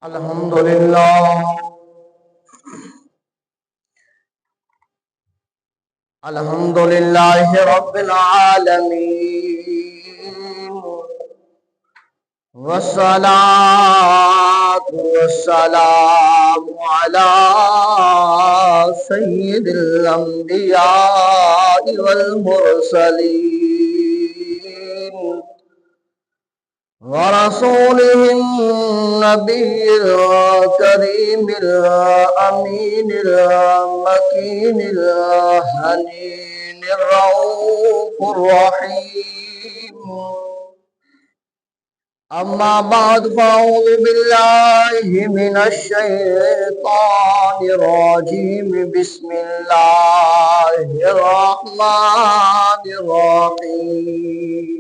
الحمد لله الحمد لله رب العالمين، والصلاة والسلام على سيد الأنبياء والمرسلين ورسوله النبي الكريم الأمين المكين الحنين الرؤوف الرحيم. أما بعد، فأعوذ بالله من الشيطان الرجيم. بسم الله الرحمن الرحيم.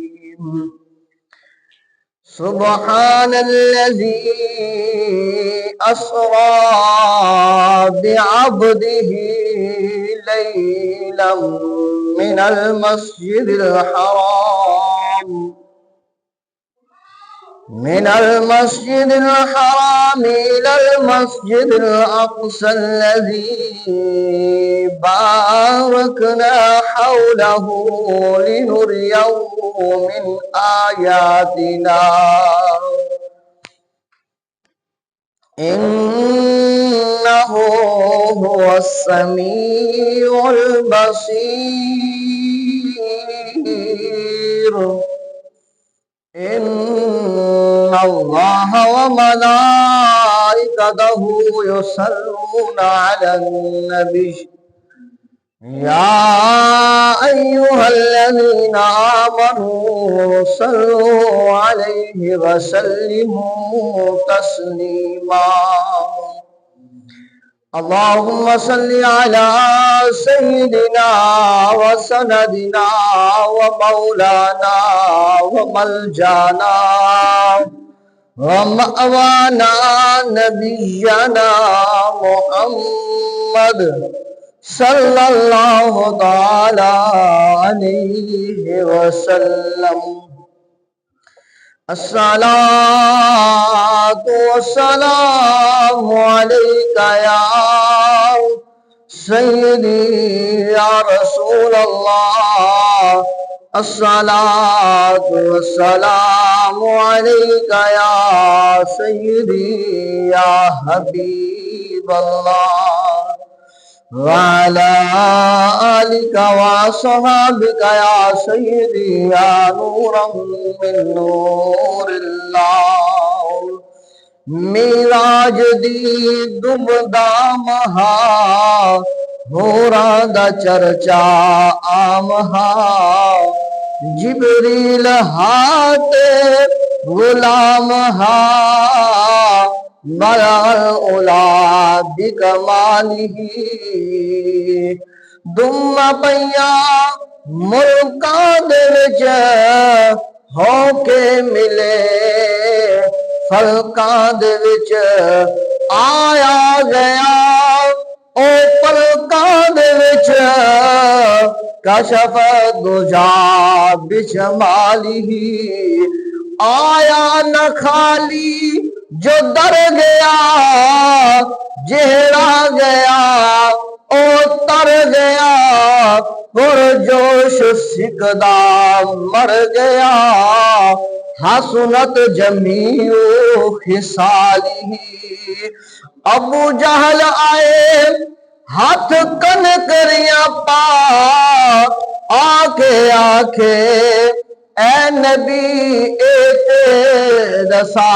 سبحان الذي أسرى بعبده ليلا من المسجد الحرام إلى المسجد الأقصى الذي باركنا حوله لنريه من آياتنا إنه هو السميع البصير. إن الله وملائكته يصلون على النبي يا أيها الذين آمنوا صلوا عليه وسلموا تسليما. اللهم صل على سيدنا وسندنا ومولانا وملجانا ومأوانا نبينا محمد صلى الله تعالى عليه وسلم. الصلاة والسلام عليك يا سيدي يا رسول الله. الصلاة والسلام عليك يا سيدي يا حبيب الله، وعلى آلك وصحابك يا سيدي يا نورا من نور الله. میراج دی دمدامہا ہورا دا چرچا آمہا جبریل ہاتھ غلامہا مرا اولاد بکمالہ دم پیا ملکاں دے وچ ہو کے ملے فلکاں دے وچ آیا گیا او پلکاں دے وچ کشف دجا بجمالہ آیا نہ خالی جو در گیا جہرا گیا او تر گیا پرجوش سکدا مر گیا حسنت جمیع خصالہ. ابو جہل آئے ہاتھ کن کریاں پا آکے آکھے اے نبی اے دسا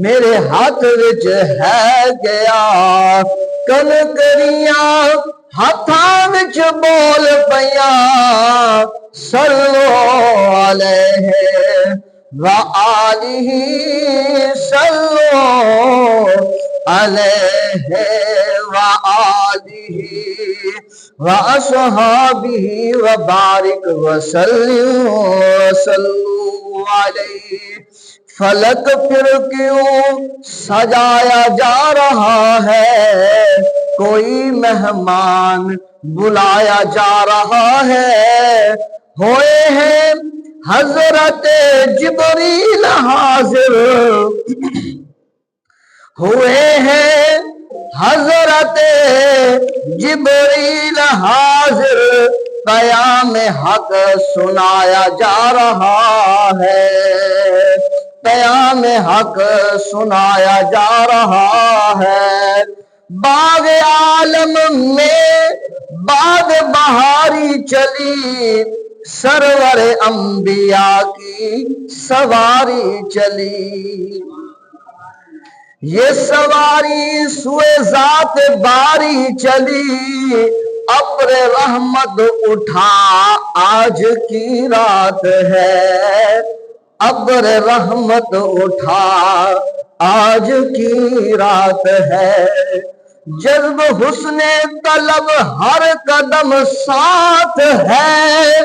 میرے ہاتھ وچ ہے گیا. کن کریاں ہاتھاں وچ بول پیاں صلو علیہ وآلہ صلو علیہ وآلہ وأصحابہ وبارک وسلم صلو علیہ. فلک پھر کیوں سجایا جا رہا ہے، کوئی مہمان بلایا جا رہا ہے. ہوئے ہیں حضرت جبریل حاضر ہوئے ہیں حضرت جبریل حاضر، قیام حق سنایا جا رہا ہے، قیام حق سنایا جا رہا ہے۔ باغ عالم میں باد بہاری چلی، سرور انبیاء کی سواری چلی، یہ سواری سوئے ذات باری چلی، ابر رحمت اٹھا آج کی رات ہے، ابر رحمت اٹھا آج کی رات ہے۔ جذب حسن طلب ہر قدم ساتھ ہے،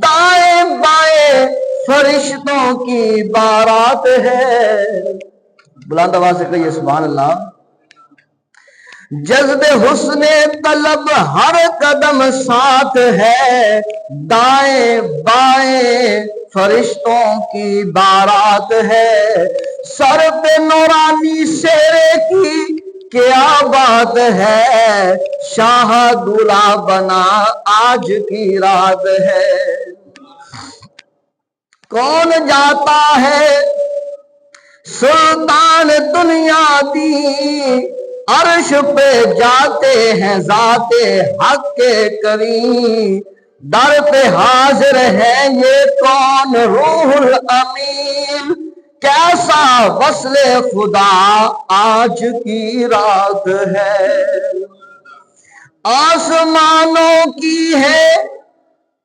دائیں بائیں فرشتوں کی بارات ہے۔ بلند آواز سے کہیے سبحان اللہ۔ جذب حسن طلب ہر قدم ساتھ ہے، دائیں بائیں فرشتوں کی بارات ہے، سر پہ نورانی سیرے کی کیا بات ہے، شاہ دولہا بنا آج کی رات ہے۔ کون جاتا ہے سلطان دنیا دی، عرش پہ جاتے ہیں ذات حق کے کریم، در پہ حاضر ہے یہ کون روح الامین، کیسا وصل خدا آج کی رات ہے۔ آسمانوں کی ہے،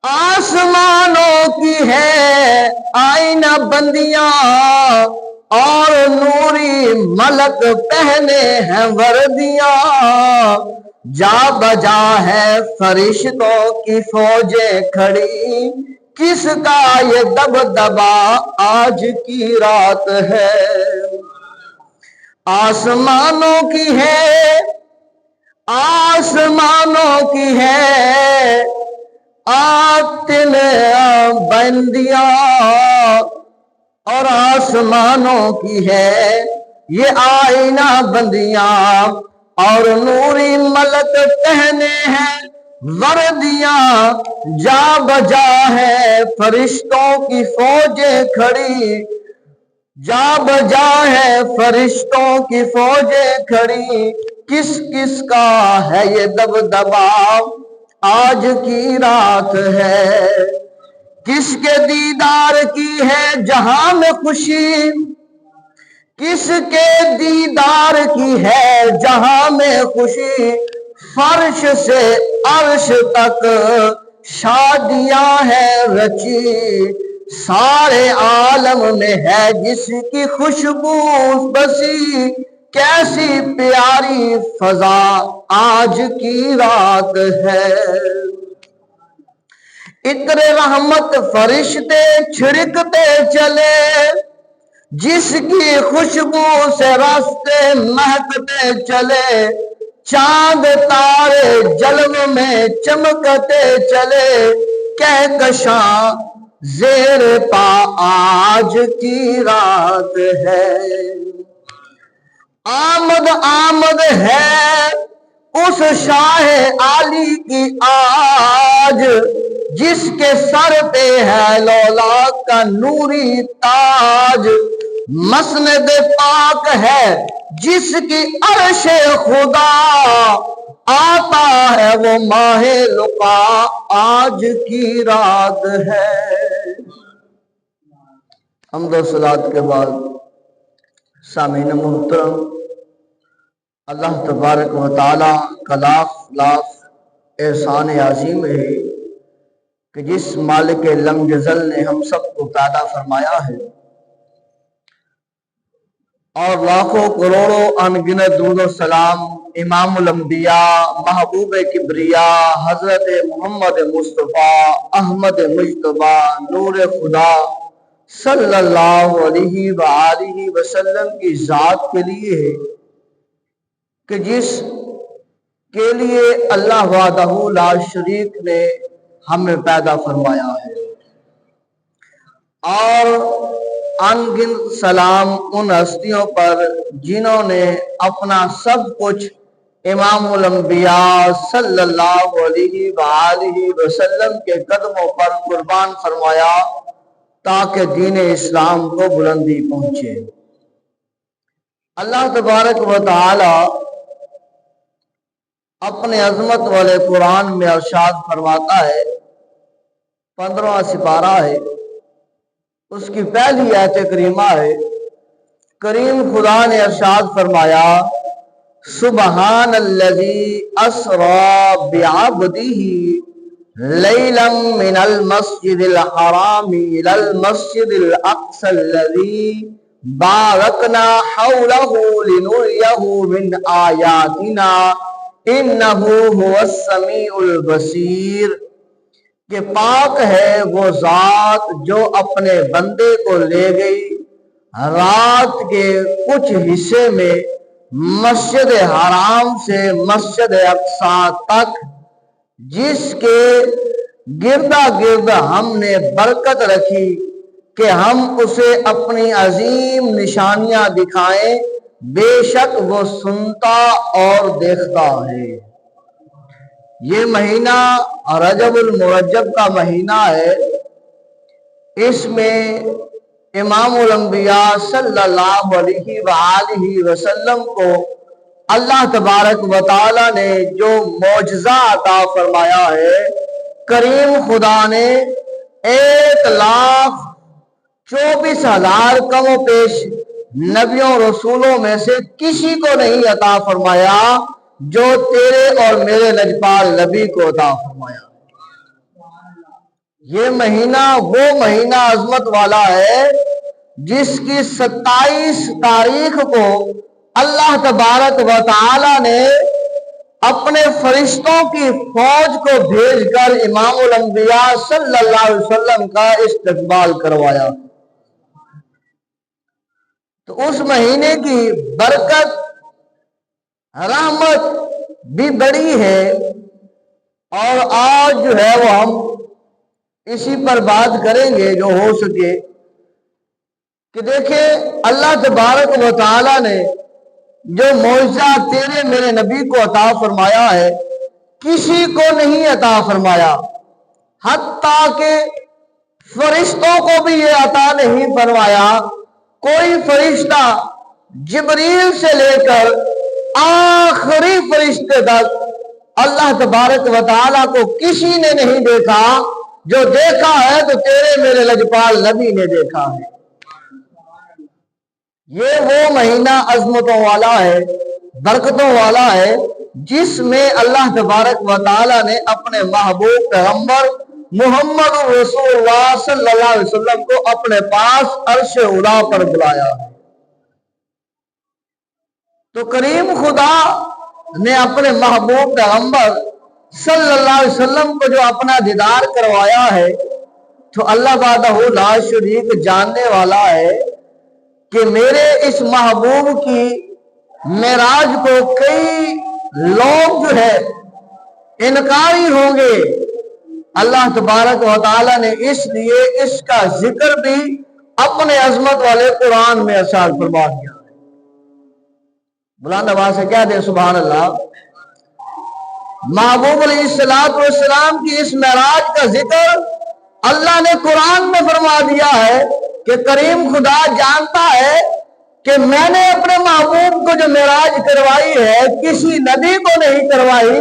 آسمانوں کی ہے آئینہ بندیاں، اور نوری ملک پہنے ہیں وردیاں، جا بجا ہے فرشتوں کی فوجیں کھڑی، کس کا یہ دبدبا آج کی رات ہے۔ آسمانوں کی ہے، آسمانوں کی ہے آتن بندیاں، اور آسمانوں کی ہے یہ آئینہ بندیاں، اور نوری ملک پہنے ہیں وردیاں، جا بجا ہے فرشتوں کی فوجیں کھڑی، جا بجا ہے فرشتوں کی فوجیں کھڑی، کس کس کا ہے یہ دبدبا آج کی رات ہے۔ کس کے دیدار کی ہے جہاں میں خوشی، کس کے دیدار کی ہے جہاں میں خوشی، فرش سے عرش تک شادیاں ہیں رچی، سارے عالم میں ہے جس کی خوشبو بسی، کیسی پیاری فضا آج کی رات ہے۔ عطر رحمت فرشتے چھڑکتے چلے، جس کی خوشبو سے راستے مہکتے چلے، چاند تارے جلوے میں چمکتے چلے، کہکشاں زیر پا آج کی رات ہے۔ آمد آمد ہے اس شاہ عالی کی آج، جس کے سر پہ ہے لولا کا نوری تاج، مسند پاک ہے جس کی عرش خدا، آتا ہے وہ ماہ لقا آج کی رات ہے۔ حمد و صلوات کے بعد سامعین محترم، اللہ تبارک و تعالی کا لاکھ لاکھ احسان عظیم ہے کہ جس مالک لم یزل نے ہم سب کو پیدا فرمایا ہے، اور لاکھوں کروڑوں انگنت درود و سلام امام الانبیاء محبوب کبریا حضرت محمد مصطفیٰ احمد مجتبی نور خدا صلی اللہ علیہ وآلہ وسلم کی ذات کے لیے ہے کہ جس کے لیے اللہ وحدہ لا شریک نے ہمیں پیدا فرمایا ہے، اور انگن سلام ان ہستیوں پر جنہوں نے اپنا سب کچھ امام الانبیاء صلی اللہ علیہ وآلہ وسلم کے قدموں پر قربان فرمایا تاکہ دین اسلام کو بلندی پہنچے۔ اللہ تبارک و تعالی اپنے عظمت والے قرآن میں ارشاد فرماتا ہے، 15واں سپارہ ہے، اس کی پہلی آیت کریمہ ہے، کریم خدا نے ارشاد فرمایا، سبحان الذی اسری بعبدہ لیلا من المسجد الحرام الی المسجد الاقصی الذی بارکنا حولہ لنریہ من آیاتنا انہ هو السمیع البصیر، کہ پاک ہے وہ ذات جو اپنے بندے کو لے گئی رات کے کچھ حصے میں مسجد حرام سے مسجد اقصی تک، جس کے گردا گرد ہم نے برکت رکھی کہ ہم اسے اپنی عظیم نشانیاں دکھائیں، بے شک وہ سنتا اور دیکھتا ہے۔ یہ مہینہ رجب المرجب کا مہینہ ہے، اس میں امام الانبیاء صلی اللہ علیہ وآلہ وسلم کو اللہ تبارک و تعالی نے جو معجزہ عطا فرمایا ہے، کریم خدا نے 1,24,000 کم و پیش نبیوں رسولوں میں سے کسی کو نہیں عطا فرمایا جو تیرے اور میرے لجپال نبی کو عطا فرمایا۔ یہ مہینہ وہ مہینہ عظمت والا ہے جس کی 27 تاریخ کو اللہ تبارک و تعالی نے اپنے فرشتوں کی فوج کو بھیج کر امام الانبیاء صلی اللہ علیہ وسلم کا استقبال کروایا۔ تو اس مہینے کی برکت رحمت بھی بڑی ہے، اور آج جو ہے وہ ہم اسی پر بات کریں گے جو ہو سکے، کہ دیکھیں اللہ تبارک و تعالی نے جو معجزہ تیرے میرے نبی کو عطا فرمایا ہے کسی کو نہیں عطا فرمایا، حتیٰ کہ فرشتوں کو بھی یہ عطا نہیں فرمایا۔ کوئی فرشتہ جبریل سے لے کر آخری فرشتے تک اللہ تبارک و تعالیٰ کو کسی نے نہیں دیکھا، جو دیکھا ہے تو تیرے میرے لجپال نبی نے دیکھا ہے۔ یہ وہ مہینہ عظمتوں والا ہے، برکتوں والا ہے، جس میں اللہ تبارک و تعالیٰ نے اپنے محبوب پیغمبر محمد رسول اللہ صلی اللہ علیہ وسلم کو اپنے پاس عرش اولا پر بلایا ہے۔ تو کریم خدا نے اپنے محبوب پیغمبر صلی اللہ علیہ وسلم کو جو اپنا دیدار کروایا ہے، تو اللہ وحدہ لا شریک جاننے والا ہے کہ میرے اس محبوب کی معراج کو کئی لوگ جو ہے انکاری ہوں گے۔ اللہ تبارک و تعالی نے اس لیے اس کا ذکر بھی اپنے عظمت والے قرآن میں ارشاد فرما دیا۔ بلند آواز سے کہہ دیں سبحان اللہ۔ محبوب علیہ السلام کی اس معراج کا ذکر اللہ نے قرآن میں فرما دیا ہے کہ کریم خدا جانتا ہے کہ میں نے اپنے محبوب کو جو معراج کروائی ہے کسی نبی کو نہیں کروائی۔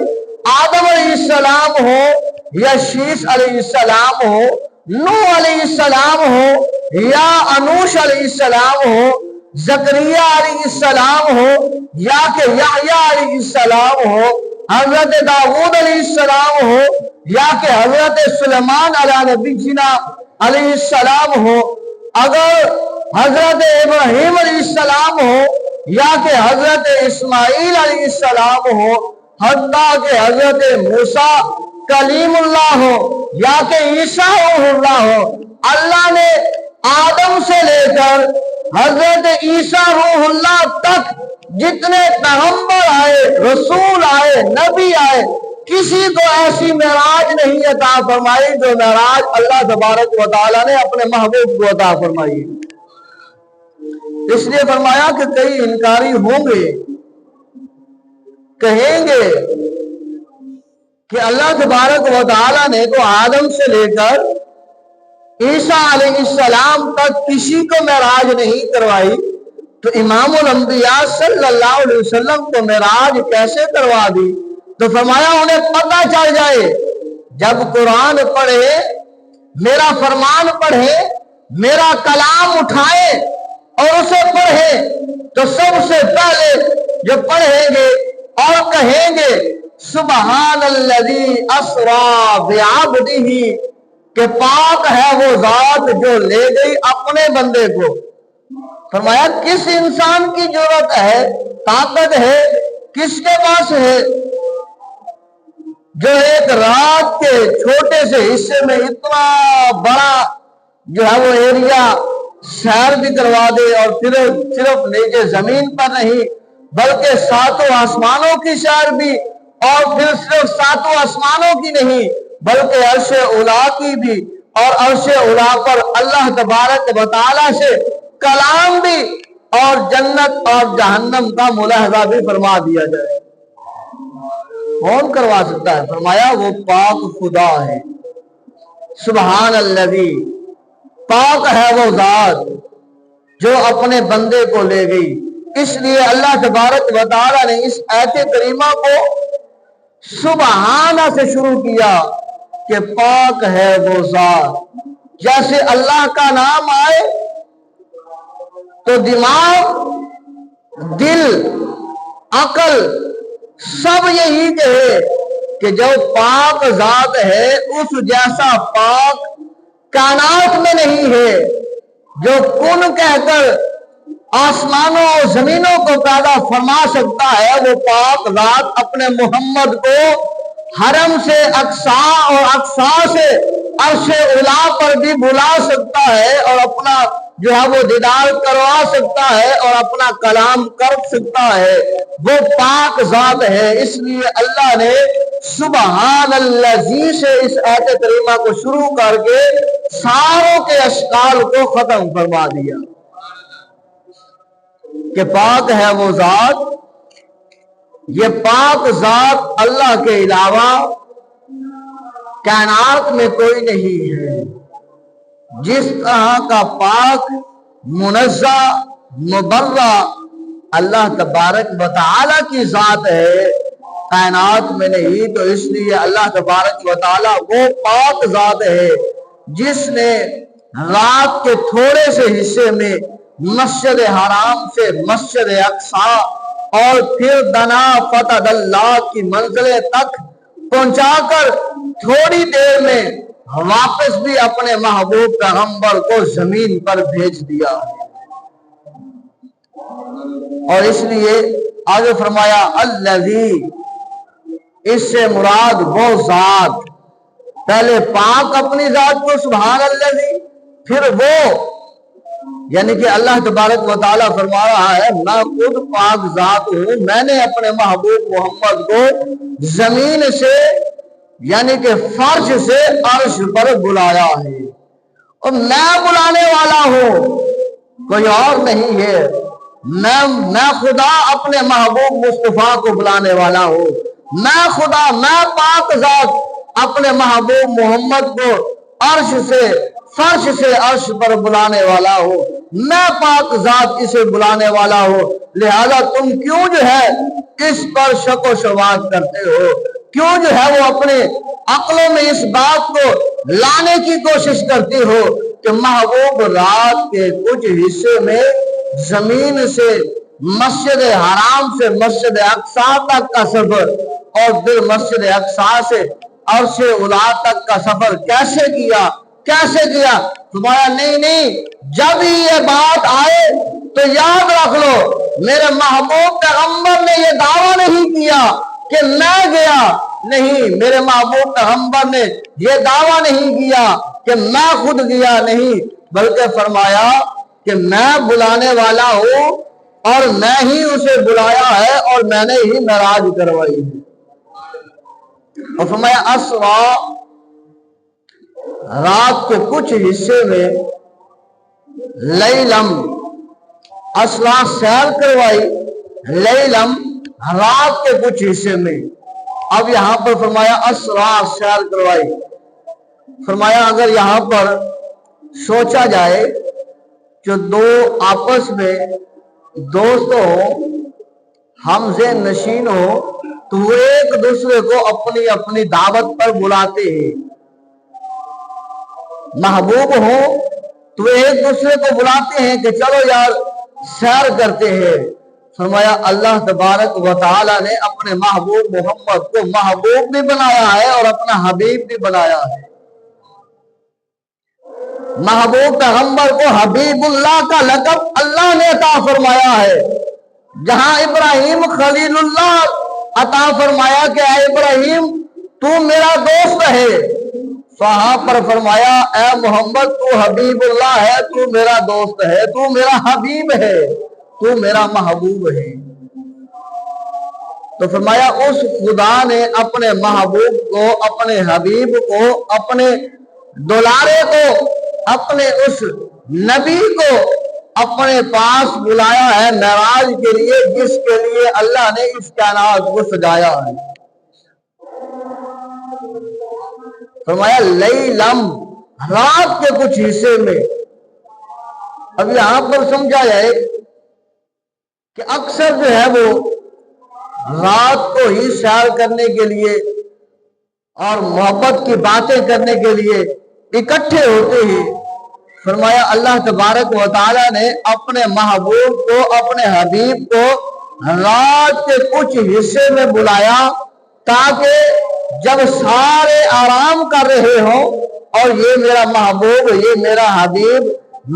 آدم علیہ السلام ہو یا شیش علیہ السلام ہو، نوح علیہ السلام ہو یا انوش علیہ السلام ہو، زکریا علیہ السلام ہو یا کہ یحییٰ علیہ السلام ہو، حضرت داؤد علیہ السلام ہو یا کہ حضرت سلیمان علیہ نبینا علیہ السلام ہو، اگر حضرت ابراہیم علیہ السلام ہو یا کہ حضرت اسماعیل علیہ السلام ہو، حتیٰ کہ حضرت موسیٰ کلیم اللہ ہو یا کہ عیسیٰ اللہ ہو، اللہ نے آدم سے لے کر حضرت عیسیٰ روح اللہ تک جتنے پیغمبر آئے، رسول آئے، نبی آئے، کسی کو ایسی معراج نہیں عطا فرمائی جو معراج اللہ تبارک و تعالیٰ نے اپنے محبوب کو عطا فرمائی۔ اس لیے فرمایا کہ کئی انکاری ہوں گے، کہیں گے کہ اللہ تبارک و تعالیٰ نے تو آدم سے لے کر عیسیٰ علیہ السلام تک کسی کو معراج نہیں کروائی، تو امام الانبیاء صلی اللہ علیہ وسلم کو معراج کیسے کروا دی؟ تو فرمایا انہیں پتہ چل جائے، جب قرآن پڑھے، میرا فرمان پڑھے، میرا کلام اٹھائے اور اسے پڑھے، تو سب سے پہلے جو پڑھیں گے اور کہیں گے سبحان الذی اسریٰ بعبدہ، کہ پاک ہے وہ ذات جو لے گئی اپنے بندے کو۔ فرمایا کس انسان کی ضرورت ہے، طاقت ہے، کس کے پاس ہے جو ایک رات کے چھوٹے سے حصے میں اتنا بڑا جو ہے وہ ایریا سیر بھی کروا دے، اور صرف نیچے زمین پر نہیں بلکہ ساتوں آسمانوں کی سیر بھی، اور پھر صرف ساتوں آسمانوں کی نہیں بلکہ عرش اولا کی بھی، اور عرش اولا پر اللہ تبارک و تعالیٰ سے کلام بھی، اور جنت اور جہنم کا ملاحظہ بھی فرما دیا جائے۔ کون کروا سکتا ہے؟ فرمایا وہ پاک خدا ہے، سبحان الذی، پاک ہے وہ ذات جو اپنے بندے کو لے گئی۔ اس لیے اللہ تبارک و تعالیٰ نے اس آیت کریمہ کو سبحانہ سے شروع کیا کہ پاک ہے وہ ذات۔ جیسے اللہ کا نام آئے تو دماغ، دل، عقل سب یہی کہے کہ جو پاک ذات ہے اس جیسا پاک کائنات میں نہیں ہے، جو کن کہہ کر آسمانوں اور زمینوں کو پیدا فرما سکتا ہے، وہ پاک ذات اپنے محمد کو حرم سے اقصا اور اقصا سے عرش اولا پر بھی بلا سکتا ہے، اور اپنا جو ہے وہ دیدار کروا سکتا ہے، اور اپنا کلام کر سکتا ہے۔ وہ پاک ذات ہے۔ اس لیے اللہ نے سبحان الذی سے اس آیت کریمہ کو شروع کر کے ساروں کے اشکال کو ختم فرما دیا کہ پاک ہے وہ ذات۔ یہ پاک ذات اللہ کے علاوہ کائنات میں کوئی نہیں ہے۔ جس طرح کا پاک، منزہ، مبرہ اللہ تبارک و تعالیٰ کی ذات ہے، کائنات میں نہیں، تو اس لیے اللہ تبارک و تعالیٰ وہ پاک ذات ہے جس نے رات کے تھوڑے سے حصے میں مسجد حرام سے مسجد اقصا اور پھر دنا فتح اللہ کی منزلیں تک پہنچا کر تھوڑی دیر میں واپس بھی اپنے محبوب پیغمبر کو زمین پر بھیج دیا۔ اور اس لیے آگے فرمایا الذی، اس سے مراد وہ ذات، پہلے پاک اپنی ذات کو سبحان الذی، پھر وہ یعنی کہ اللہ تبارک و تعالیٰ فرما رہا ہے میں خود پاک ذات ہوں، میں نے اپنے محبوب محمد کو زمین سے یعنی کہ فرش سے عرش پر بلایا ہے، اور میں بلانے والا ہوں، کوئی اور نہیں ہے۔ میں خدا اپنے محبوب مصطفیٰ کو بلانے والا ہوں، میں خدا، میں پاک ذات اپنے محبوب محمد کو عرش سے فرش سے عرش پر بلانے والا ہوں، میں پاک ذات اسے بلانے والا ہوں، لہذا تم کیوں جو ہے اس پر شک و شبہات کرتے ہو؟ کیوں جو ہے وہ اپنے عقلوں میں اس بات کو لانے کی کوشش کرتی ہو کہ محبوب رات کے کچھ حصے میں زمین سے مسجد حرام سے مسجد اقصا تک کا سفر، اور پھر مسجد اقصا سے عرش اولا تک کا سفر کیسے کیا؟ تمہارا نہیں، جب ہی یہ بات آئے تو یاد رکھ لو میرے محبوب پیغمبر نے یہ دعویٰ نہیں کیا کہ میں گیا، نہیں، میرے محبوب پیغمبر نے یہ دعویٰ نہیں کیا کہ میں خود گیا، نہیں، بلکہ فرمایا کہ میں بلانے والا ہوں اور میں ہی اسے بلایا ہے اور میں نے ہی معراج کروائی ہے۔ اور فرمایا اسرا، رات کے کچھ حصے میں، لیلم، اسرا سیر کروائی، لیلم رات کے کچھ حصے میں۔ اب یہاں پر فرمایا اسرا سیر کروائی، فرمایا اگر یہاں پر سوچا جائے جو دو آپس میں دوست ہو، ہمزے نشین ہو، تو وہ ایک دوسرے کو اپنی اپنی دعوت پر بلاتے ہیں، محبوب ہو تو وہ ایک دوسرے کو بلاتے ہیں کہ چلو یار سیر کرتے ہیں۔ فرمایا اللہ تبارک و تعالی نے اپنے محبوب محمد کو محبوب بھی بنایا ہے اور اپنا حبیب بھی بنایا ہے۔ محبوب پیغمبر کو حبیب اللہ کا لقب اللہ نے عطا فرمایا ہے۔ جہاں ابراہیم خلیل اللہ عطا فرمایا کہ اے ابراہیم تو میرا دوست ہے، وہاں پر فرمایا اے محمد تو حبیب اللہ ہے، تو میرا دوست ہے، تو میرا حبیب ہے، تو میرا محبوب ہے۔ تو فرمایا اس خدا نے اپنے محبوب کو، اپنے حبیب کو، اپنے دلارے کو، اپنے اس نبی کو اپنے پاس بلایا ہے معراج کے لیے، جس کے لیے اللہ نے اس کائنات کو سجایا ہے۔ فرمایا لیلم رات کے کچھ حصے میں۔ اب یہاں پر سمجھا جائے کہ اکثر جو ہے وہ رات کو ہی سیر کرنے کے لیے اور محبت کی باتیں کرنے کے لیے اکٹھے ہوتے ہیں۔ فرمایا اللہ تبارک و تعالی نے اپنے محبوب کو، اپنے حبیب کو رات کے کچھ حصے میں بلایا تاکہ جب سارے آرام کر رہے ہوں اور یہ میرا محبوب، یہ میرا حبیب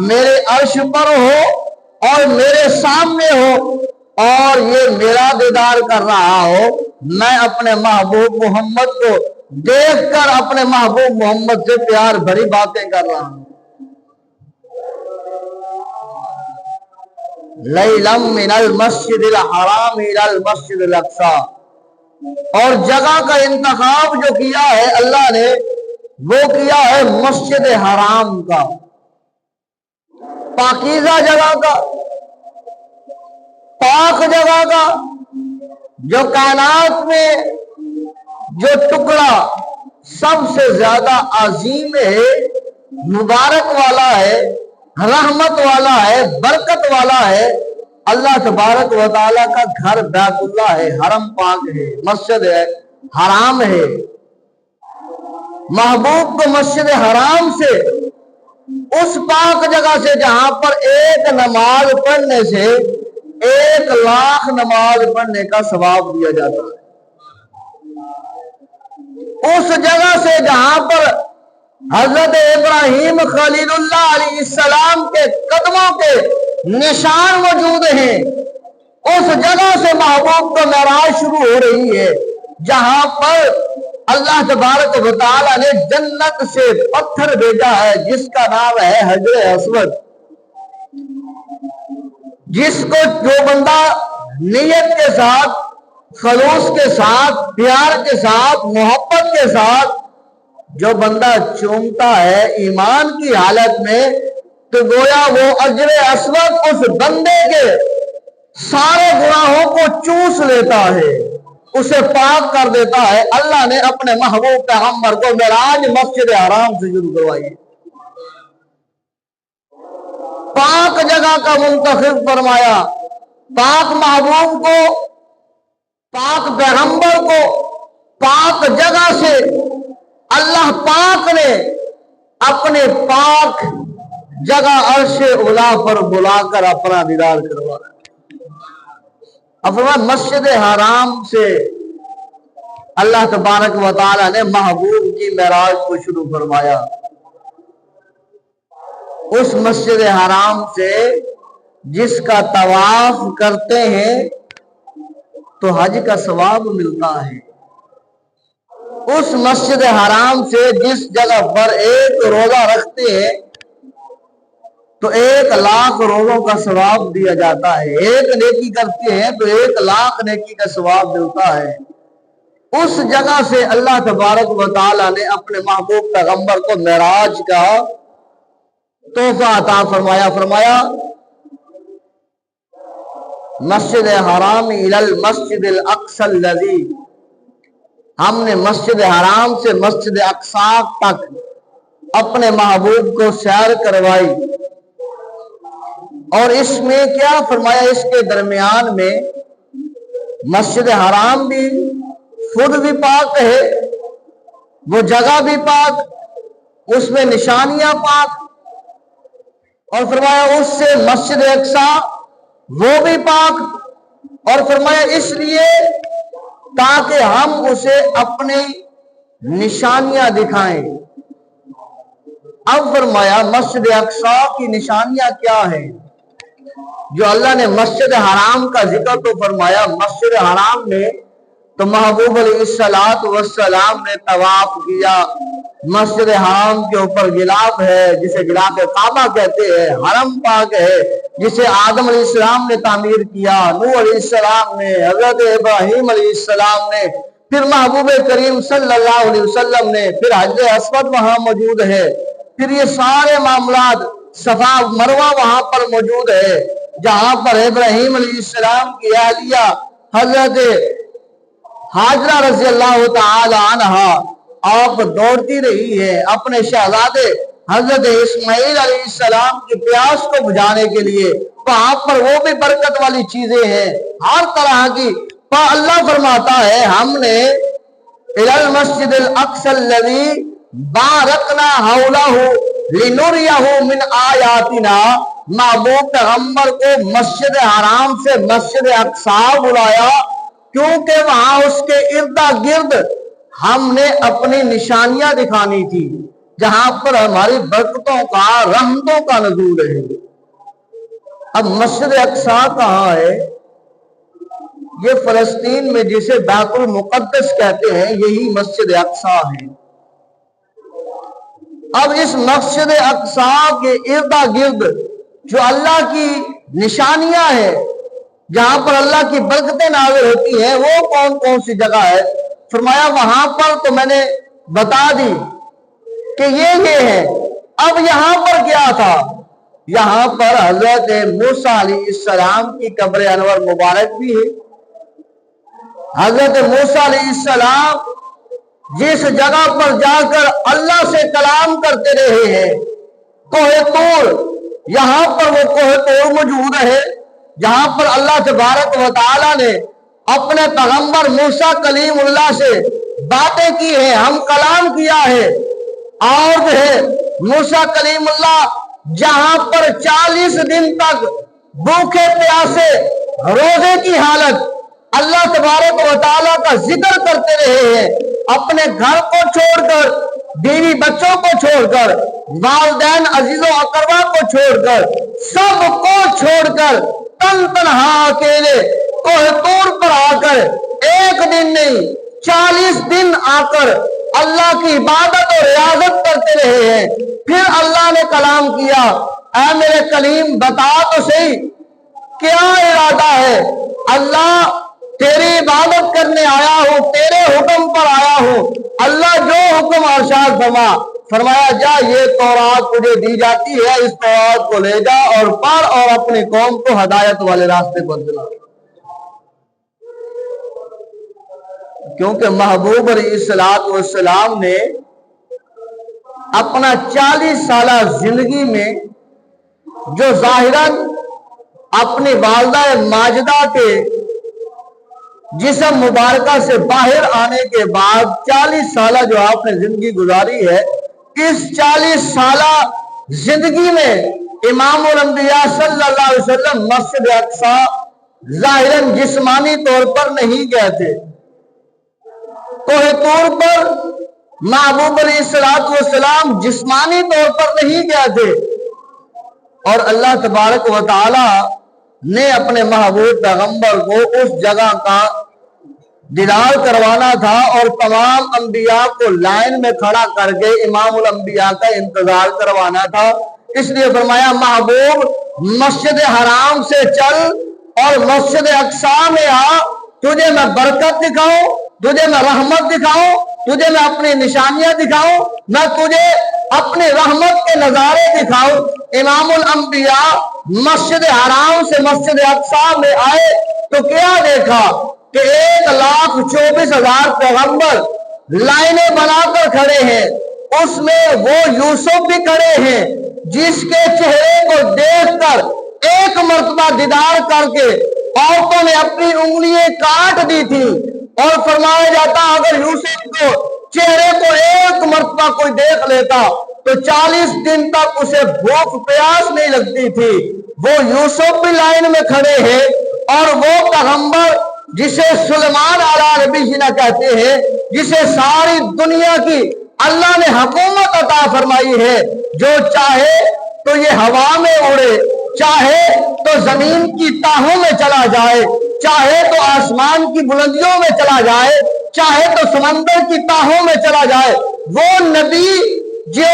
میرے عرش پر ہو اور میرے سامنے ہو اور یہ میرا دیدار کر رہا ہو، میں اپنے محبوب محمد کو دیکھ کر اپنے محبوب محمد سے پیار بھری باتیں کر رہا ہوں۔ لیلم من المسجد الحرام الى المسجد الاقصی، اور جگہ کا انتخاب جو کیا ہے اللہ نے وہ کیا ہے مسجد حرام کا، پاکیزہ جگہ کا، پاک جگہ کا، جو کائنات میں جو ٹکڑا سب سے زیادہ عظیم ہے، مبارک والا ہے، رحمت والا ہے، برکت والا ہے، اللہ تبارک و تعالیٰ کا گھر بیت اللہ ہے، حرم پاک ہے، مسجد ہے، حرام ہے۔ محبوب کو مسجد حرام سے، اس پاک جگہ سے جہاں پر ایک نماز پڑھنے سے 1,00,000 نماز پڑھنے کا ثواب دیا جاتا ہے، اس جگہ سے جہاں پر حضرت ابراہیم خلیل اللہ علیہ السلام کے قدموں کے نشان موجود ہیں، اس جگہ سے محبوب کا معراج شروع ہو رہی ہے، جہاں پر اللہ تبارک و تعالی نے جنت سے پتھر بھیجا ہے جس کا نام ہے حجر اسود، جس کو جو بندہ نیت کے ساتھ، خلوص کے ساتھ، پیار کے ساتھ، محبت کے ساتھ جو بندہ چومتا ہے ایمان کی حالت میں، تو گویا وہ حجر اسود اس بندے کے سارے گناہوں کو چوس لیتا ہے، اسے پاک کر دیتا ہے۔ اللہ نے اپنے محبوب پیغمبر کو معراج مسجد حرام سے شروع کروائی، پاک جگہ کا منتخب فرمایا، پاک محبوب کو، پاک پیغمبر کو پاک جگہ سے اللہ پاک نے اپنے پاک جگہ عرش اولا پر بلا کر اپنا دیدار کروایا۔ اب مسجد حرام سے اللہ تبارک و تعالی نے محبوب کی معراج کو شروع فرمایا۔ اس مسجد حرام سے جس کا طواف کرتے ہیں تو حج کا ثواب ملتا ہے، اس مسجد حرام سے جس جگہ پر ایک روزہ رکھتے ہیں تو 1,00,000 روزوں کا ثواب دیا جاتا ہے، ایک نیکی کرتے ہیں تو 1,00,000 نیکی کا ثواب ملتا ہے۔ اس جگہ سے اللہ تبارک و تعالی نے اپنے محبوب پیغمبر کو معراج کا تحفہ عطا فرمایا۔ فرمایا مسجد حرام الى المسجد الاقصى الذی، ہم نے مسجد حرام سے مسجد اقصی تک اپنے محبوب کو سیر کروائی۔ اور اس میں کیا فرمایا، اس کے درمیان میں مسجد حرام بھی خود بھی پاک ہے، وہ جگہ بھی پاک، اس میں نشانیاں پاک، اور فرمایا اس سے مسجد اقصی وہ بھی پاک، اور فرمایا اس لیے تاکہ ہم اسے اپنی نشانیاں دکھائیں۔ اب فرمایا مسجد اقصی کی نشانیاں کیا ہیں؟ جو اللہ نے مسجد حرام کا ذکر تو فرمایا، مسجد حرام میں تو محبوب علیہ السلام نے طواف کیا، مسجد حرام کے اوپر غلاف ہے جسے غلاف کعبہ کہتے ہیں، حرم پاک ہے جسے آدم علیہ السلام نے تعمیر کیا، نوح علیہ السلام نے، حضرت ابراہیم علیہ السلام نے، پھر محبوب کریم صلی اللہ علیہ وسلم نے، پھر حجر اسود وہاں موجود ہے، پھر یہ سارے معاملات صفا مروہ وہاں پر موجود ہے، جہاں پر ابراہیم علیہ السلام کی اہلیہ حضرت حاجرہ رضی اللہ تعالی عنہ آپ دوڑتی رہی ہے اپنے شہزادے حضرت اسماعیل علیہ السلام کی پیاس کو بجھانے کے لیے، وہاں پر وہ بھی برکت والی چیزیں ہیں ہر طرح کی۔ اللہ فرماتا ہے ہم نے الی المسجد الاقصی الذی بارکنا حولہ لنریہ من آیاتنا، محبوب پیغمبر کو مسجد حرام سے مسجد اقصی بلایا کیونکہ وہاں اس کے ارد گرد ہم نے اپنی نشانیاں دکھانی تھی، جہاں پر ہماری برکتوں کا، رحمتوں کا نزول ہے۔ اب مسجد اقصی کہاں ہے؟ یہ فلسطین میں جسے بیت المقدس کہتے ہیں، یہی مسجد اقصی ہے۔ اب اس مسجد اقصی کے ارد گرد جو اللہ کی نشانیاں ہیں، جہاں پر اللہ کی برکتیں نازل ہوتی ہیں، وہ کون کون سی جگہ ہے؟ فرمایا وہاں پر تو میں نے بتا دی کہ یہ ہے۔ اب یہاں پر کیا تھا؟ یہاں پر حضرت موسیٰ علیہ السلام کی قبر انور مبارک بھی ہے۔ حضرت موسیٰ علیہ السلام جس جگہ پر جا کر اللہ سے کلام کرتے رہے ہیں، کوہ طور، یہاں پر وہ کوہ طور موجود ہے جہاں پر اللہ تبارک و تعالی نے اپنے پیغمبر موسیٰ کلیم اللہ سے باتیں کی ہیں، ہم کلام کیا ہے۔ اور جو ہے موسیٰ کلیم اللہ جہاں پر 40 دن تک بھوکے پیاسے روزے کی حالت اللہ تبارک و تعالیٰ کا ذکر کرتے رہے ہیں، اپنے گھر کو چھوڑ کر، بیوی بچوں کو چھوڑ کر، والدین عزیز و اقربا کو چھوڑ کر، سب کو چھوڑ کر تن تنہا اکیلے کوہ طور پر آ کر ایک دن نہیں 40 دن آ کر اللہ کی عبادت اور ریاضت کرتے رہے ہیں۔ پھر اللہ نے کلام کیا، اے میرے کلیم بتا تو صحیح کیا ارادہ ہے؟ اللہ تیری عبادت کرنے آیا ہوں، تیرے حکم پر آیا ہوں، اللہ جو حکم ارشاد فرمایا جا، یہ تورات تجھے دی جاتی ہے، اس تورات کو لے جا اور پڑھ اور اپنی قوم کو ہدایت والے راستے پر چلا۔ کیونکہ محبوب علیہ السلام نے اپنا 40 سالہ زندگی میں جو ظاہراً اپنی والدہ ماجدہ کے جسم مبارکہ سے باہر آنے کے بعد 40 سالہ جو آپ نے زندگی گزاری ہے، اس 40 سالہ زندگی میں امام الانبیاء صلی اللہ علیہ وسلم مسجد اقصی ظاہراً جسمانی طور پر نہیں گئے تھے۔ کوہ طور پر محبوب علیہ السلام جسمانی طور پر نہیں گئے تھے، اور اللہ تبارک و تعالی نے اپنے محبوب پیغمبر کو اس جگہ کا دیدار کروانا تھا اور تمام انبیاء کو لائن میں کھڑا کر کے امام الانبیاء کا انتظار کروانا تھا۔ اس لیے فرمایا محبوب مسجد حرام سے چل اور مسجد اقصی میں آ، تجھے میں برکت دکھاؤں، تجھے میں رحمت دکھاؤں، تجھے میں اپنی نشانیاں دکھاؤں، میں تجھے اپنی رحمت کے نظارے دکھاؤں۔ امام الانبیاء مسجد حرام سے مسجد اقصی میں آئے تو کیا دیکھا کہ 1,24,000 پیغمبر لائنیں بنا کر کھڑے ہیں، اس میں وہ یوسف بھی کھڑے ہیں جس کے چہرے کو دیکھ کر ایک مرتبہ دیدار کر کے عورتوں نے اپنی انگلیاں کاٹ دی تھی، اور فرمایا جاتا اگر یوسف کو چہرے کو ایک مرتبہ کوئی دیکھ لیتا تو 40 دن تک اسے بھوک پیاس نہیں لگتی تھی۔ وہ یوسف بھی لائن میں کھڑے ہیں، اور وہ پیغمبر جسے سلیمان علیہ نبینا کہتے ہیں، جسے ساری دنیا کی اللہ نے حکومت عطا فرمائی ہے، جو چاہے تو یہ ہوا میں اڑے، چاہے تو زمین کی تہوں میں چلا جائے، چاہے تو آسمان کی بلندیوں میں چلا جائے، چاہے تو سمندر کی تہوں میں چلا جائے۔ وہ نبی جو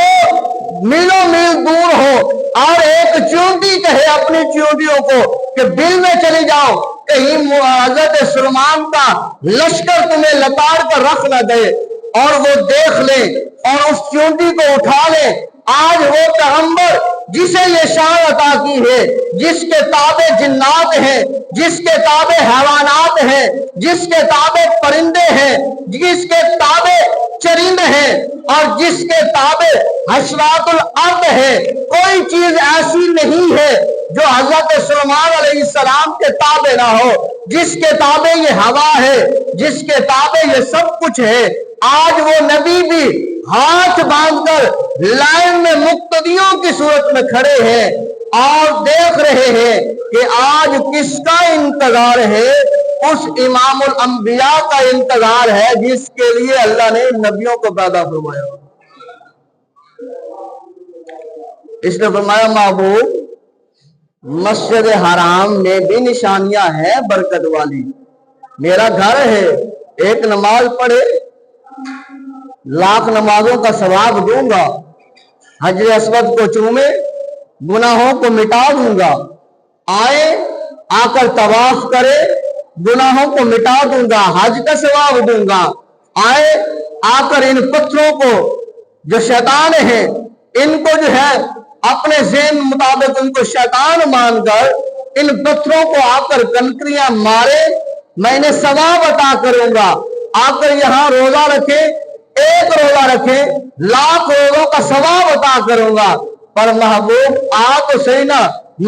میلوں میل دور ہو اور ایک چیونٹی کہے اپنی چیونٹیوں کو کہ بل میں چلی جاؤ، کہیں حضرت سلیمان کا لشکر تمہیں لتاڑ کر رکھ نہ دے، اور وہ دیکھ لے اور اس چیونٹی کو اٹھا لے۔ آج وہ پیغمبر جسے یہ شان عطا کی ہے، جس کے تابع جنات ہیں، جس کے تابع حیوانات ہیں، جس کے تابع پرندے ہیں، جس کے تابع چرند ہیں، اور جس کے تابع حشرات الارض ہے، کوئی چیز ایسی نہیں ہے جو حضرت سلیمان علیہ السلام کے تابع نہ ہو۔ جس کے تابع یہ ہوا ہے، جس کے تابع یہ سب کچھ ہے، آج وہ نبی بھی ہاتھ باندھ کر لائن میں مقتدیوں کی صورت میں کھڑے ہیں اور دیکھ رہے ہیں کہ آج کس کا انتظار ہے؟ اس امام الانبیاء کا انتظار ہے جس کے لیے اللہ نے نبیوں کو پیدا فرمایا۔ اس نے فرمایا محبوب مسجد حرام میں بھی نشانیاں ہیں برکت والی، میرا گھر ہے، ایک نماز پڑھے 1,00,000 نمازوں کا ثواب دوں گا، حجر اسود کو چومے گناہوں کو مٹا دوں گا، آئے آ کر طواف کرے گناہوں کو مٹا دوں گا، حج کا ثواب دوں گا، آئے آ کر ان پتھروں کو جو شیطان ہیں ان کو جو ہے اپنے ذہن مطابق ان کو شیطان مان کر ان پتھروں کو آ کر کنکریاں مارے، میں انہیں ثواب عطا کروں گا۔ آ کر یہاں روزہ رکھے، ایک روزہ رکھے 1,00,000 روزوں کا ثواب عطا کروں گا۔ پر محبوب آ تو صحیح نا،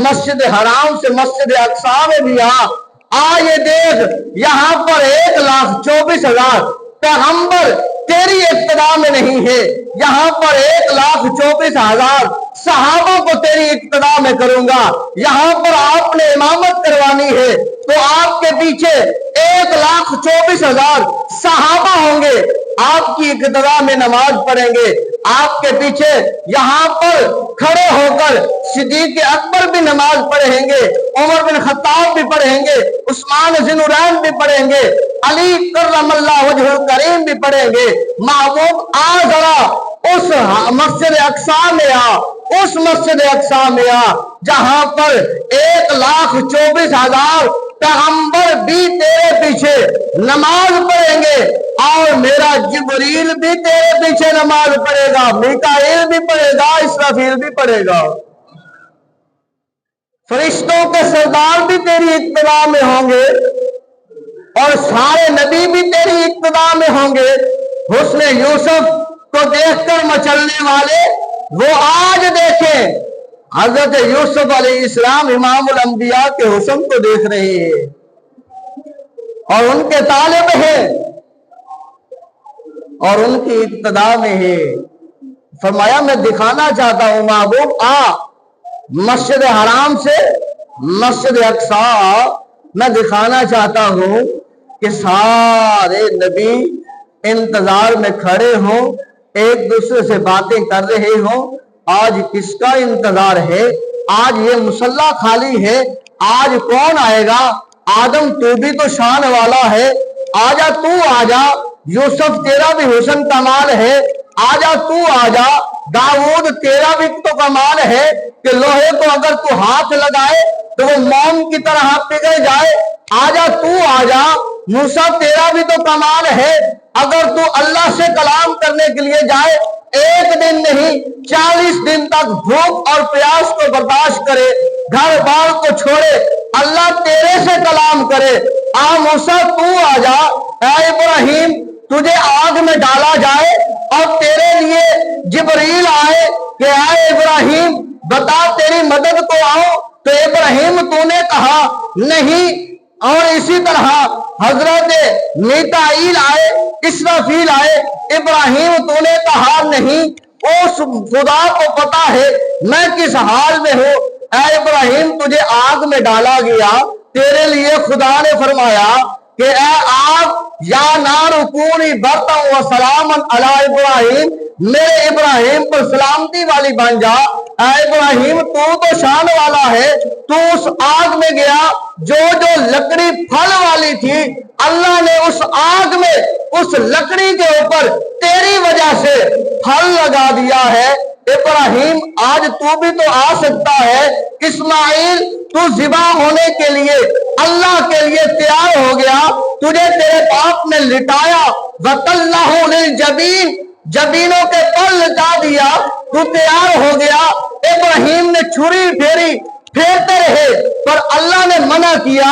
مسجد حرام سے مسجد اقصی میں بھی آ یہ دیکھ یہاں پر 1,24,000 پیغمبر تیری ابتدا میں نہیں ہے، یہاں پر 1,24,000 صحابوں کو تیری ابتدا میں کروں گا۔ یہاں پر آپ نے امامت کروانی ہے تو آپ کے پیچھے 1,24,000 صحابہ ہوں گے، آپ کی ابتدا میں نماز پڑھیں گے، آپ کے پیچھے یہاں پر کھڑے ہو کر صدیق اکبر بھی نماز پڑھیں گے، عمر بن خطاب بھی پڑھیں گے، عثمان ذی النورین بھی پڑھیں گے، علی کرم اللہ وجہ الکریم بھی پڑھیں گے۔ محبوب آ ذرا اس مسجد اقصی میں اس مسجد اقصی میں جہاں پر 1,24,000 پیغمبر بھی تیرے پیچھے نماز پڑھیں گے، اور میرا جبریل بھی تیرے پیچھے نماز پڑھے گا، میکائیل بھی پڑھے گا، اسرافیل بھی پڑھے گا، فرشتوں کے سردار بھی تیری اتباع میں ہوں گے، اور سارے نبی بھی تیری اتباع میں ہوں گے۔ حسن یوسف کو دیکھ کر مچلنے والے وہ آج دیکھیں حضرت یوسف علیہ السلام امام الانبیاء کے حسن کو دیکھ رہے ہیں اور ان کے طالب ہیں اور ان کی ابتدا میں ہے۔ فرمایا میں دکھانا چاہتا ہوں محبوب مسجد حرام سے مسجد اقصی میں دکھانا چاہتا ہوں کہ سارے نبی انتظار میں کھڑے ہوں، ایک دوسرے سے باتیں کر رہے ہوں۔ آج کس کا انتظار ہے؟ آج یہ مصلی خالی ہے، آج کون آئے گا؟ آدم تو بھی تو شان والا ہے، آجا تو آجا، یوسف تیرا بھی حسن کمال ہے، آجا تو آجا، داؤد تیرا بھی تو کمال ہے کہ لوہے کو اگر تو ہاتھ لگائے تو وہ موم کی طرح پگھل جائے، آجا تو آجا، موسیٰ تیرا بھی تو کمال ہے، اگر تو اللہ سے کلام کرنے کے لیے جائے، ایک دن نہیں 40 دن تک بھوک اور پیاس کو برداشت کرے، گھر بار کو چھوڑے، اللہ تیرے سے کلام کرے۔ موسیٰ تو آ جا، اے ابراہیم تجھے آگ میں ڈالا جائے اور تیرے لیے جبریل آئے کہ اے ابراہیم بتا تیری مدد کو آؤ، تو ابراہیم تو نے کہا نہیں۔ اور اسی طرح حضرت میکائیل آئے، اسرافیل آئے، ابراہیم تو نے کہا نہیں، اس خدا کو پتا ہے میں کس حال میں ہوں، اے ابراہیم تجھے آگ میں ڈالا گیا، تیرے لیے خدا نے فرمایا کہ اے آگ یا نار کونی بردا و سلاما علی ابراہیم، میرے ابراہیم پر سلامتی والی بن جا۔ اے ابراہیم تو شان والا ہے، تو اس آگ میں گیا، جو لکڑی پھل والی تھی، اللہ نے اس آگ میں اس لکڑی کے اوپر تیری وجہ سے پھل لگا دیا ہے۔ ابراہیم آج تو بھی تو آ سکتا ہے، اسماعیل تو ذبح ہونے کے لیے اللہ کے لیے تیار ہو گیا، تجھے تیرے باپ نے لٹایا، وَتَلَّهُ لِلْجَبِينِ، جبینوں کے پر لٹا دیا، تو تیار ہو گیا۔ ابراہیم نے چھری پھیرتے رہے پر اللہ نے منع کیا،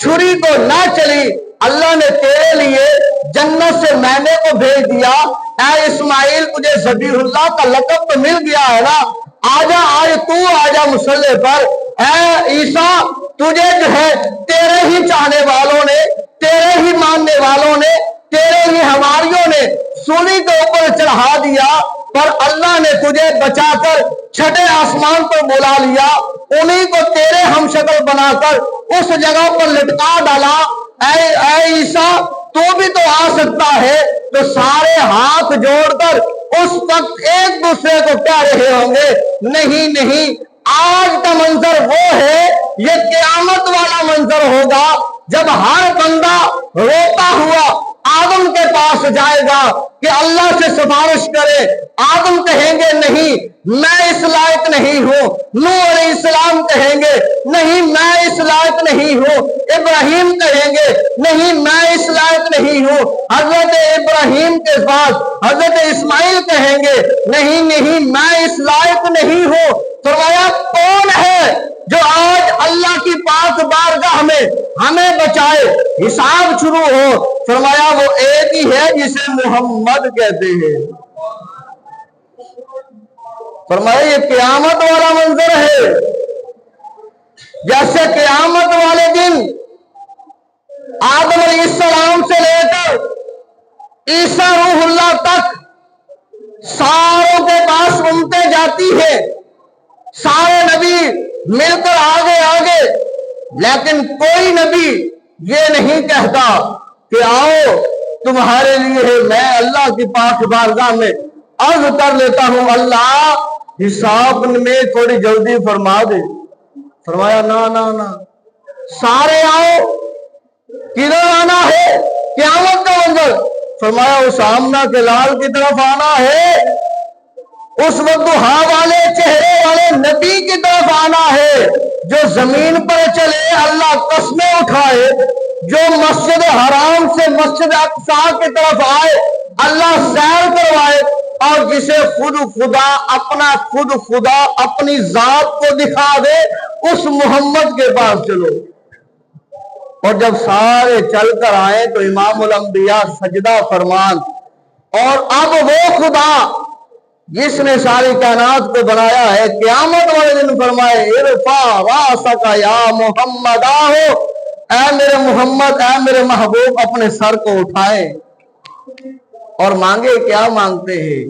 چھری کو نہ چلی، اللہ نے تیرے لیے جنت سے مینے کو بھیج دیا۔ اے اسماعیل تجھے ذبیح اللہ کا لقب تو مل گیا ہے نا، آجا آج تو آجا مصلی پر۔ اے عیسیٰ تجھے جو ہے تیرے ہی چاہنے والوں نے، تیرے ہی ماننے والوں نے، تیرے ہی ہماریوں نے سولی کے اوپر چڑھا دیا، پر اللہ نے تجھے بچا کر چھٹے آسمان پر بلا لیا، انہی کو تیرے ہم شکل بنا کر اس جگہ پر لٹکا ڈالا۔ اے عیسیٰ تو بھی تو آ سکتا ہے، تو سارے ہاتھ جوڑ کر اس وقت ایک دوسرے کو کہہ رہے ہوں گے نہیں نہیں، آج کا منظر وہ ہے، یہ قیامت والا منظر ہوگا جب ہر بندہ روتا ہوا آدم کے پاس جائے گا کہ اللہ سے سفارش کرے۔ آدم کہیں گے نہیں میں اس لائق نہیں ہوں، نوح علیہ السلام کہیں گے نہیں میں اس لائق نہیں ہوں، ابراہیم کہیں گے نہیں میں اس لائق نہیں ہوں، حضرت ابراہیم کے بعد حضرت اسماعیل کہیں گے نہیں نہیں میں اس لائق نہیں ہوں۔ فرمایا کون ہے جو آج اللہ کی پاک بارگاہ میں ہمیں بچائے، حساب شروع ہو؟ فرمایا وہ ایک ہی ہے جسے محمد کہتے ہیں۔ فرمایا یہ قیامت والا منظر ہے، جیسے قیامت والے دن آدم علیہ السلام سے لے کر عیسیٰ روح اللہ تک ساروں کے پاس امتیں جاتی ہے، سارے نبی مل کر آگے آگے، لیکن کوئی نبی یہ نہیں کہتا کہ آؤ تمہارے لیے ہے، میں اللہ کی پاک بارگاہ میں عرض کر لیتا ہوں اللہ حساب میں تھوڑی جلدی فرما دے۔ فرمایا نہ سارے آؤ، کدھر آنا ہے؟ قیامت کا منظر۔ فرمایا اس آمنہ کے لال کی طرف آنا ہے، اس وضحا والے چہرے والے نبی کی طرف آنا ہے، جو زمین پر چلے اللہ قسمیں اٹھائے، جو مسجد حرام سے مسجد اقصی کی طرف آئے اللہ سیر کروائے، اور جسے خود خدا اپنی ذات کو دکھا دے، اس محمد کے پاس چلو۔ اور جب سارے چل کر آئے تو امام الانبیاء سجدہ فرمان، اور اب وہ خدا جس نے ساری کائنات کو بنایا ہے قیامت والے دن فرمائے ارفع راسک یا محمد، آہو اے میرے محمد، اے میرے محبوب، اپنے سر کو اٹھائے اور مانگے۔ کیا مانگتے ہیں؟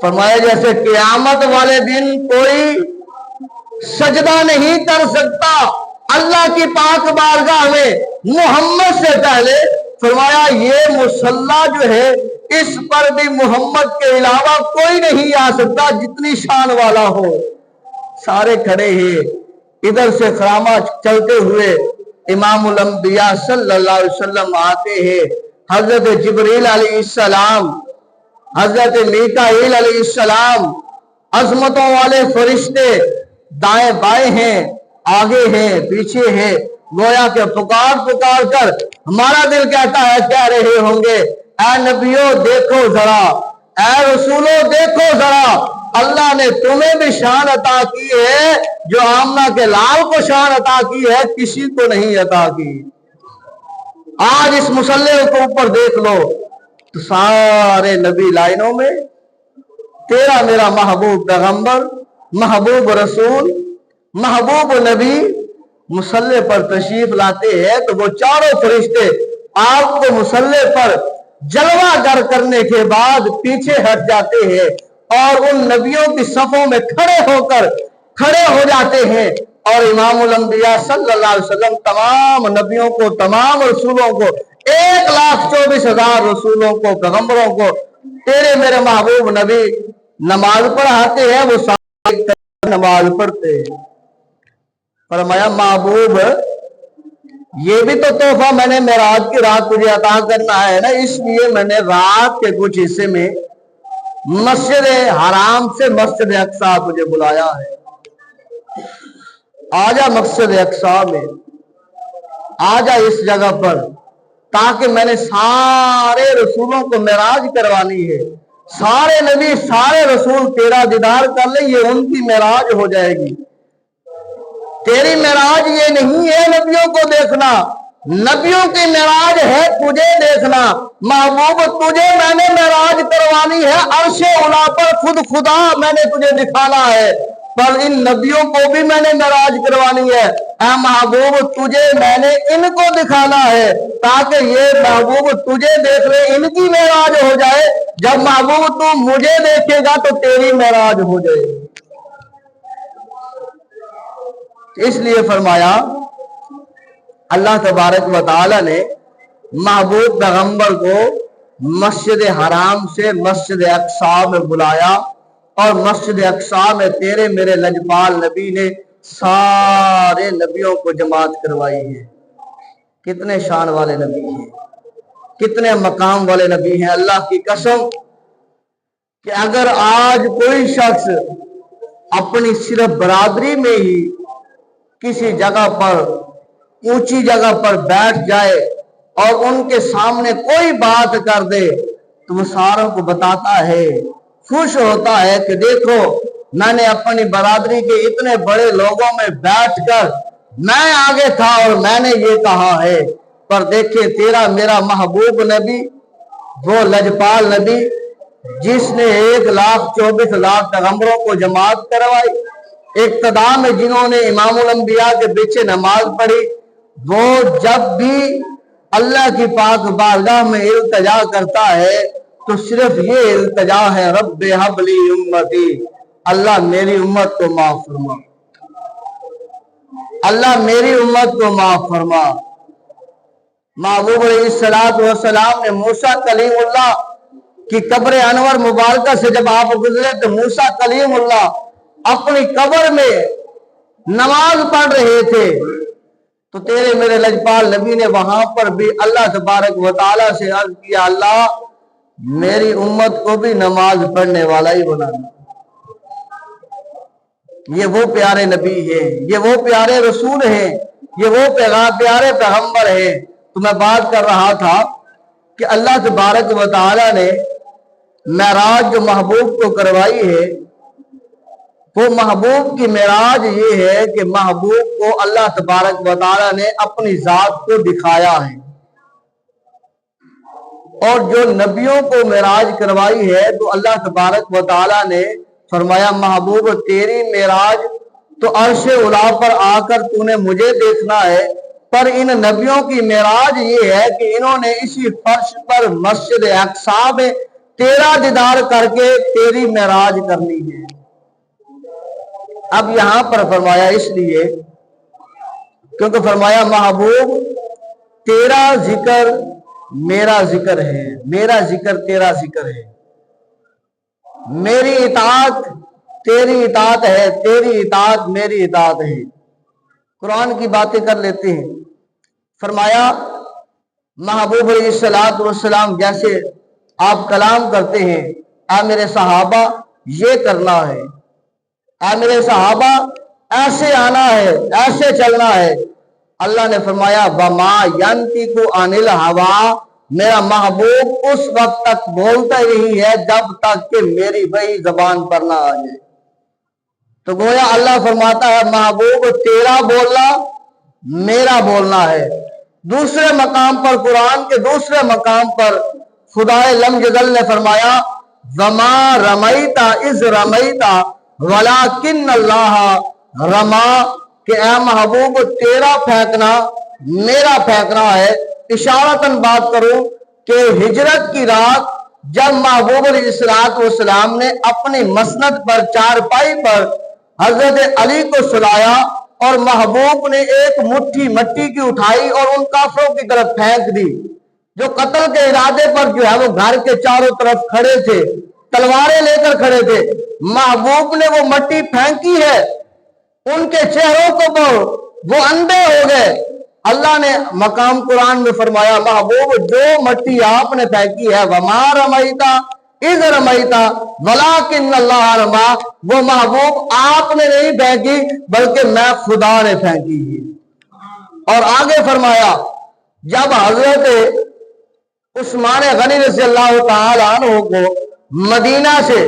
فرمایا جیسے قیامت والے دن کوئی سجدہ نہیں کر سکتا اللہ کی پاک بارگاہ میں محمد سے پہلے، فرمایا یہ مصلی جو ہے اس پر بھی محمد کے علاوہ کوئی نہیں آ سکتا جتنی شان والا ہو۔ سارے کھڑے ہیں، ادھر سے خرامہ چلتے ہوئے امام الانبیاء صلی اللہ علیہ وسلم آتے ہیں، حضرت جبریل علیہ السلام، حضرت میکائیل علیہ السلام، عظمتوں والے فرشتے دائیں بائیں ہیں، آگے ہیں، پیچھے ہیں، گویا کہ پکار پکار کر ہمارا دل کہتا ہے کہہ رہے ہوں گے اے نبیوں دیکھو ذرا، اے رسولوں دیکھو ذرا، اللہ نے تمہیں بھی شان عطا کی ہے جو آمنہ کے لال کو شان عطا کی ہے، کسی کو نہیں عطا کی۔ آج اس مصلی کو اوپر دیکھ لو تو سارے نبی لائنوں میں، تیرا میرا محبوب پیغمبر، محبوب رسول، محبوب نبی مصلی پر تشریف لاتے ہیں تو وہ چاروں فرشتے آپ کو مصلی پر جلوہ گر کرنے کے بعد پیچھے ہٹ جاتے ہیں اور ان نبیوں کی صفوں میں کھڑے ہو جاتے ہیں، اور امام الانبیاء صلی اللہ علیہ وسلم تمام نبیوں کو، تمام رسولوں کو، 1,24,000 رسولوں کو، پیغمبروں کو تیرے میرے محبوب نبی نماز پڑھاتے ہیں، وہ سارے نماز پڑھتے ہیں۔ فرمایا محبوب یہ بھی تو تحفہ میں نے معراج کی رات تجھے عطا کرنا ہے نا، اس لیے میں نے رات کے کچھ حصے میں مسجد حرام سے مسجد اقصی تجھے بلایا ہے، آجا مسجد اقصی میں، آجا اس جگہ پر، تاکہ میں نے سارے رسولوں کو معراج کروانی ہے، سارے نبی سارے رسول تیرا دیدار کر لیں، یہ ان کی معراج ہو جائے گی۔ تیری معراج یہ نہیں ہے نبیوں کو دیکھنا، نبیوں کی معراج ہے تجھے دیکھنا۔ محبوب تجھے میں نے معراج کروانی ہے، عرش اولیٰ پر خود خدا میں نے تجھے دکھانا ہے، پر ان نبیوں کو بھی میں نے معراج کروانی ہے۔ اے محبوب تجھے میں نے ان کو دکھانا ہے تاکہ یہ محبوب تجھے دیکھ لے، ان کی معراج ہو جائے۔ جب محبوب تو مجھے دیکھے گا تو تیری معراج ہو جائے گی۔ اس لیے فرمایا اللہ تبارک و تعالی نے محبوب پیغمبر کو مسجد حرام سے مسجد اقصی میں بلایا، اور مسجد اقصی میں تیرے میرے لجپال نبی نے سارے نبیوں کو جماعت کروائی ہے۔ کتنے شان والے نبی ہیں، کتنے مقام والے نبی ہیں، اللہ کی قسم کہ اگر آج کوئی شخص اپنی صرف برادری میں ہی کسی جگہ پر، اونچی جگہ پر بیٹھ جائے اور ان کے سامنے کوئی بات کر دے تو وہ ساروں کو بتاتا ہے، خوش ہوتا ہے کہ دیکھو میں نے اپنی برادری کے اتنے بڑے لوگوں میں بیٹھ کر میں آگے تھا اور میں نے یہ کہا ہے۔ پر دیکھیں تیرا میرا محبوب نبی، وہ لجپال نبی جس نے 1,24,000 پیغمبروں کو جماعت کروائی، اقتداء میں جنہوں نے امام الانبیاء کے پیچھے نماز پڑھی، وہ جب بھی اللہ کی پاک بارگاہ میں التجا کرتا ہے تو صرف یہ التجا ہے، رب ہب لی امتی، اللہ میری امت کو معاف فرما، اللہ میری امت کو معاف فرما۔ محبوب علیہ السلام نے موسیٰ کلیم اللہ کی قبر انور مبارکہ سے جب آپ گزرے تو موسیٰ کلیم اللہ اپنی قبر میں نماز پڑھ رہے تھے، تو تیرے میرے لجپال نبی نے وہاں پر بھی اللہ تبارک و تعالیٰ سے عرض کیا، اللہ میری امت کو بھی نماز پڑھنے والا ہی بنانا۔ یہ وہ پیارے نبی ہیں، یہ وہ پیارے رسول ہیں، یہ وہ پیارے پیغمبر ہیں۔ تو میں بات کر رہا تھا کہ اللہ تبارک و تعالیٰ نے معراج جو محبوب کو کروائی ہے، وہ محبوب کی معراج یہ ہے کہ محبوب کو اللہ تبارک و تعالیٰ نے اپنی ذات کو دکھایا ہے، اور جو نبیوں کو معراج کروائی ہے تو اللہ تبارک و تعالیٰ نے فرمایا محبوب تیری معراج تو عرش اولیٰ پر آ کر تو نے مجھے دیکھنا ہے، پر ان نبیوں کی معراج یہ ہے کہ انہوں نے اسی فرش پر مسجد اقصی میں تیرا دیدار کر کے تیری معراج کرنی ہے۔ اب یہاں پر فرمایا اس لیے کیونکہ فرمایا محبوب تیرا ذکر میرا ذکر ہے، میرا ذکر تیرا ذکر ہے، میری اطاعت تیری اطاعت ہے، تیری اطاعت میری اطاعت ہے۔ قرآن کی باتیں کر لیتے ہیں۔ فرمایا محبوب علیہ السلام جیسے آپ کلام کرتے ہیں، اے میرے صحابہ یہ کرنا ہے، اے میرے صحابہ ایسے آنا ہے، ایسے چلنا ہے، اللہ نے فرمایا وما ینطق عن الہوا، میرا محبوب اس وقت تک بولتا ہی ہے جب تک کہ میری وحی زبان پر نہ آ جائے۔ تو گویا اللہ فرماتا ہے محبوب تیرا بولنا میرا بولنا ہے۔ دوسرے مقام پر قرآن کے دوسرے مقام پر خدا لم جل نے فرمایا وما رمیتا اذ رمیتا ولکن اللہ رما، کہ اے محبوب تیرا پھینکنا میرا پھینکنا ہے۔ اشارتاً بات کروں کہ ہجرت کی رات جب محبوب علیہ السلام نے اپنی مسند پر چارپائی پر حضرت علی کو سلایا اور محبوب نے ایک مٹھی مٹی کی اٹھائی اور ان کافروں کی طرف پھینک دی جو قتل کے ارادے پر جو ہے وہ گھر کے چاروں طرف کھڑے تھے، تلواریں لے کر کھڑے تھے۔ محبوب نے وہ مٹی پھینکی ہے، ان کے چہروں کو وہ اندھے ہو گئے۔ اللہ نے مقام قرآن میں فرمایا محبوب جو مٹی آپ نے پھینکی ہے وما رمیتا اذ رمیتا ولکن اللہ رما، وہ محبوب آپ نے نہیں پھینکی بلکہ میں خدا نے پھینکی ہے۔ اور آگے فرمایا جب حضرت عثمان غنی رضی اللہ تعالی عنہ کو مدینہ سے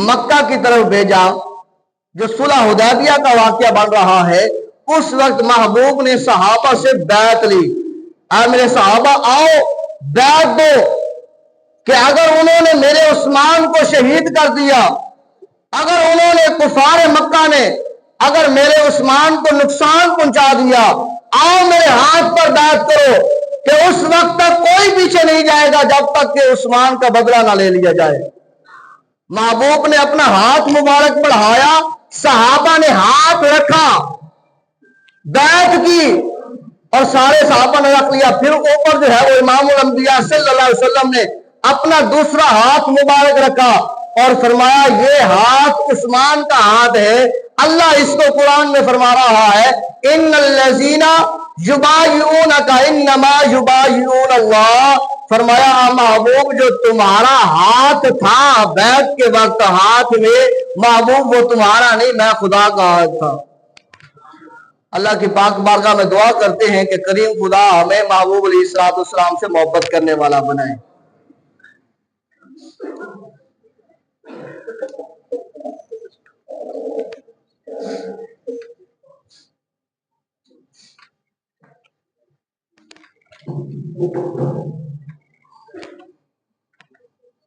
مکہ کی طرف بھیجا، جو صلح حدیبیہ کا واقعہ بن رہا ہے، اس وقت محبوب نے صحابہ سے بیعت لی، اے میرے صحابہ آؤ بیعت دو کہ اگر انہوں نے میرے عثمان کو شہید کر دیا، اگر انہوں نے کفار مکہ نے اگر میرے عثمان کو نقصان پہنچا دیا، آؤ میرے ہاتھ پر بیعت کرو کہ اس وقت تک کوئی پیچھے نہیں جائے گا جب تک کہ عثمان کا بدلہ نہ لے لیا جائے۔ محبوب نے اپنا ہاتھ مبارک بڑھایا، صحابہ نے ہاتھ رکھا، بیعت کی اور سارے صحابہ نے رکھ لیا۔ پھر اوپر جو ہے وہ امام الانبیاء صلی اللہ علیہ وسلم نے اپنا دوسرا ہاتھ مبارک رکھا اور فرمایا یہ ہاتھ عثمان کا ہاتھ ہے۔ اللہ اس کو قرآن میں فرما رہا ہے ان الذین یبایعونک انما یبایعون اللہ، فرمایا محبوب جو تمہارا ہاتھ تھا بیعت کے وقت ہاتھ میں، محبوب وہ تمہارا نہیں، میں خدا کا ہاتھ تھا۔ اللہ کی پاک بارگاہ میں دعا کرتے ہیں کہ کریم خدا ہمیں محبوب علیہ السلام سے محبت کرنے والا بنائے۔